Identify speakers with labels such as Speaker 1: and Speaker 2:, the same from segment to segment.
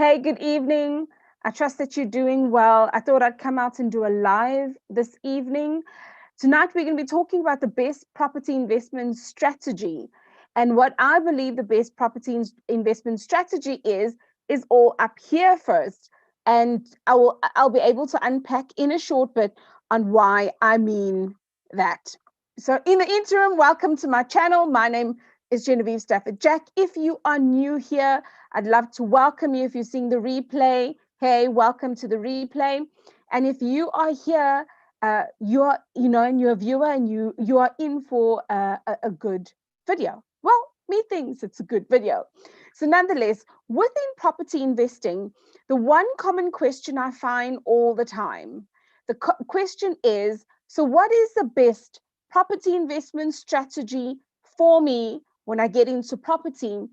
Speaker 1: Hey, good evening. I trust that you're doing well. I thought I'd come out and do a live this evening. Tonight, we're going to be talking about the best property investment strategy. And what I believe the best property investment strategy is all up here first. And I'll be able to unpack in a short bit on why I mean that. So in the interim, welcome to my channel. My name is Genevieve Stafford Jack. If you are new here, I'd love to welcome you. If you're seeing the replay, hey, welcome to the replay. And if you are here, you're and you're a viewer and you are in for a good video. Well, me thinks it's a good video. So nonetheless, within property investing, the one common question I find all the time, the question is, so what is the best property investment strategy for me when I get into property?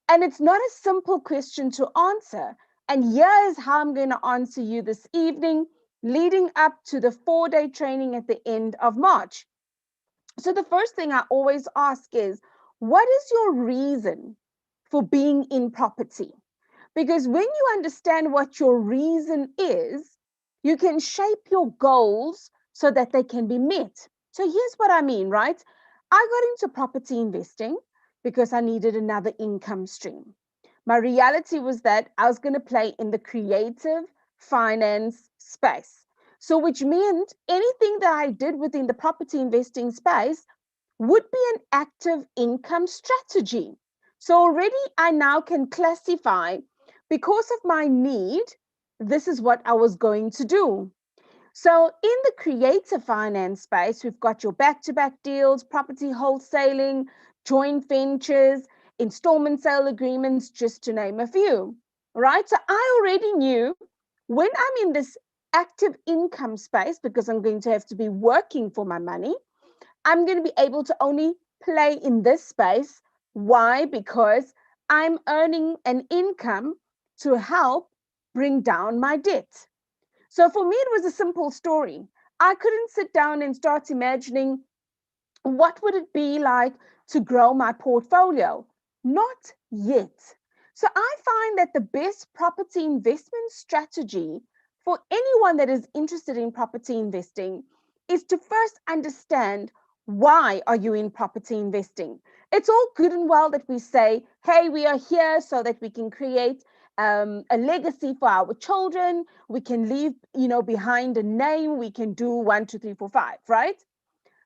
Speaker 1: And it's not a simple question to answer. And here's how I'm going to answer you this evening, leading up to the 4-day training at the end of March. So the first thing I always ask is, what is your reason for being in property? Because when you understand what your reason is, you can shape your goals so that they can be met. So here's what I mean, right? I got into property investing because I needed another income stream. My reality was that I was going to play in the creative finance space. So, which meant anything that I did within the property investing space would be an active income strategy. So, already I now can classify because of my need, this is what I was going to do. So, in the creative finance space, we've got your back to back deals, property wholesaling, joint ventures, installment sale agreements, just to name a few, right? So, I already knew when I'm in this active income space, because I'm going to have to be working for my money, I'm going to be able to only play in this space. Why? Because I'm earning an income to help bring down my debt. So for me, it was a simple story. I couldn't sit down and start imagining what would it be like to grow my portfolio. Not yet. So I find that the best property investment strategy for anyone that is interested in property investing is to first understand, why are you in property investing? It's all good and well that we say, hey, we are here so that we can create a legacy for our children. We can leave, behind a name. We can do 1, 2, 3, 4, 5, right?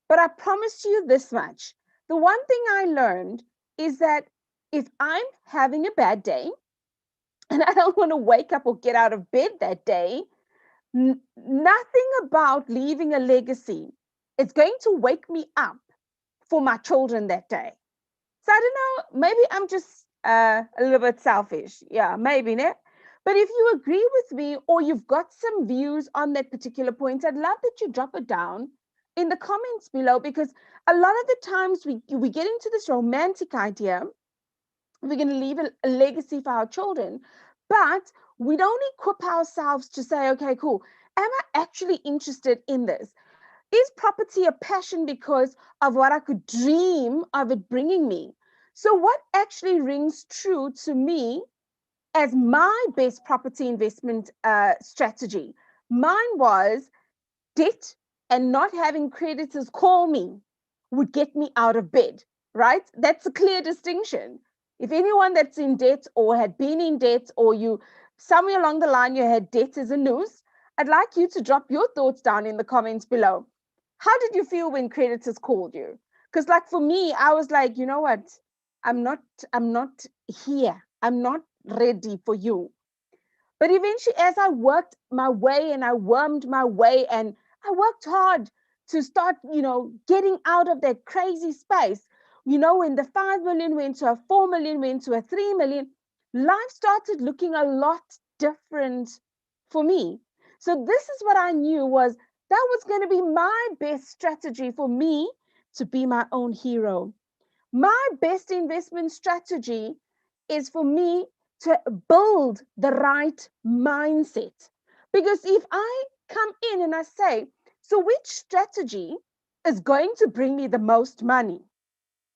Speaker 1: But I promise you this much. The one thing I learned is that if I'm having a bad day and I don't want to wake up or get out of bed that day, nothing about leaving a legacy is going to wake me up for my children that day. So I don't know, maybe I'm just a little bit selfish. Yeah, maybe not. But if you agree with me or you've got some views on that particular point, I'd love that you drop it down in the comments below, because a lot of the times we get into this romantic idea, we're going to leave a legacy for our children, but we don't equip ourselves to say, okay, cool, am I actually interested in this? Is property a passion because of what I could dream of it bringing me? So, what actually rings true to me as my best property investment strategy? Mine was debt and not having creditors call me would get me out of bed, right? That's a clear distinction. If anyone that's in debt or had been in debt, or you somewhere along the line you had debt as a noose, I'd like you to drop your thoughts down in the comments below. How did you feel when creditors called you? Because like for me, I was like, you know what? I'm not here. I'm not ready for you. But eventually, as I worked my way and I wormed my way and I worked hard to start, getting out of that crazy space, when the 5 million went to a 4 million, went to a 3 million, life started looking a lot different for me. So this is what I knew was that was going to be my best strategy for me to be my own hero. My best investment strategy is for me to build the right mindset. Because if I come in and I say, so which strategy is going to bring me the most money?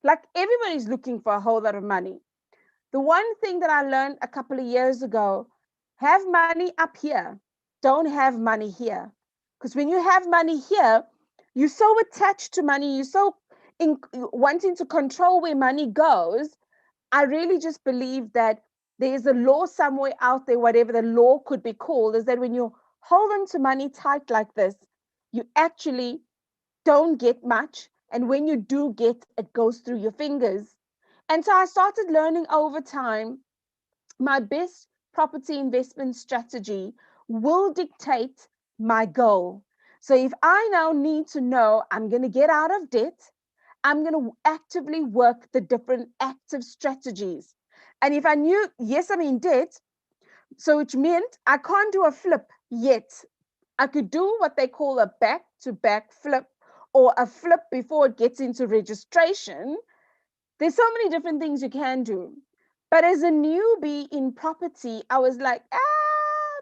Speaker 1: Like everybody's looking for a whole lot of money. The one thing that I learned a couple of years ago, Have money up here. Don't have money here. Because when you have money here, you're so attached to money, you're so wanting to control where money goes. I really just believe that there's a law somewhere out there, whatever the law could be called, is that when you hold on to money tight like this, you actually don't get much. And when you do get, it goes through your fingers. And so I started learning over time my best property investment strategy will dictate my goal. So if I now need to know I'm going to get out of debt, I'm going to actively work the different active strategies. And if I knew, yes, I'm in debt, so which meant I can't do a flip yet. I could do what they call a back to back flip or a flip before it gets into registration. There's so many different things you can do. But as a newbie in property, I was like,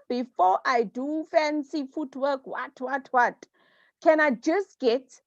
Speaker 1: before I do fancy footwork, what? Can I just get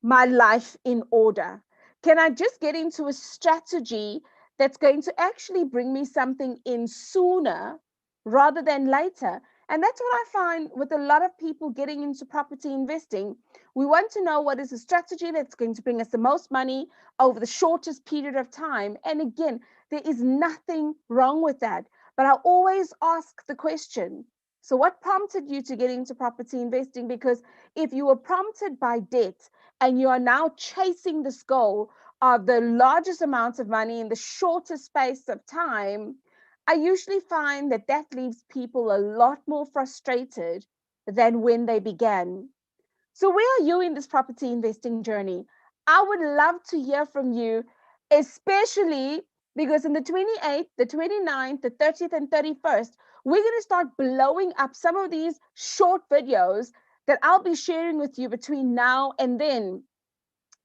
Speaker 1: my life in order? Can I just get into a strategy that's going to actually bring me something in sooner rather than later? And that's what I find with a lot of people getting into property investing. We want to know what is a strategy that's going to bring us the most money over the shortest period of time. And again, there is nothing wrong with that. But I always ask the question, so what prompted you to get into property investing? Because if you were prompted by debt and you are now chasing this goal of the largest amounts of money in the shortest space of time, I usually find that that leaves people a lot more frustrated than when they began. So, where are you in this property investing journey? I would love to hear from you, especially because in the 28th, the 29th, the 30th, and 31st, we're going to start blowing up some of these short videos that I'll be sharing with you between now and then.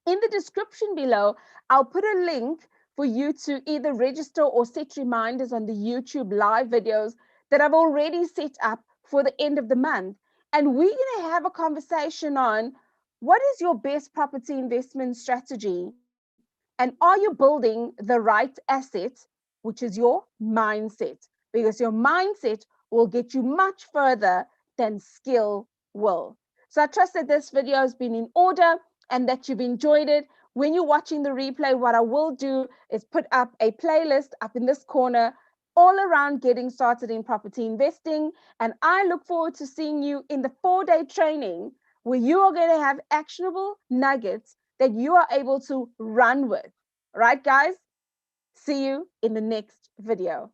Speaker 1: In the description below, I'll put a link for you to either register or set reminders on the YouTube live videos that I've already set up for the end of the month. And we're going to have a conversation on what is your best property investment strategy? And are you building the right asset, which is your mindset? Because your mindset will get you much further than skill will. So I trust that this video has been in order and that you've enjoyed it. When you're watching the replay, what I will do is put up a playlist up in this corner all around getting started in property investing. And I look forward to seeing you in the 4-day training where you are going to have actionable nuggets that you are able to run with. All right, guys? See you in the next video.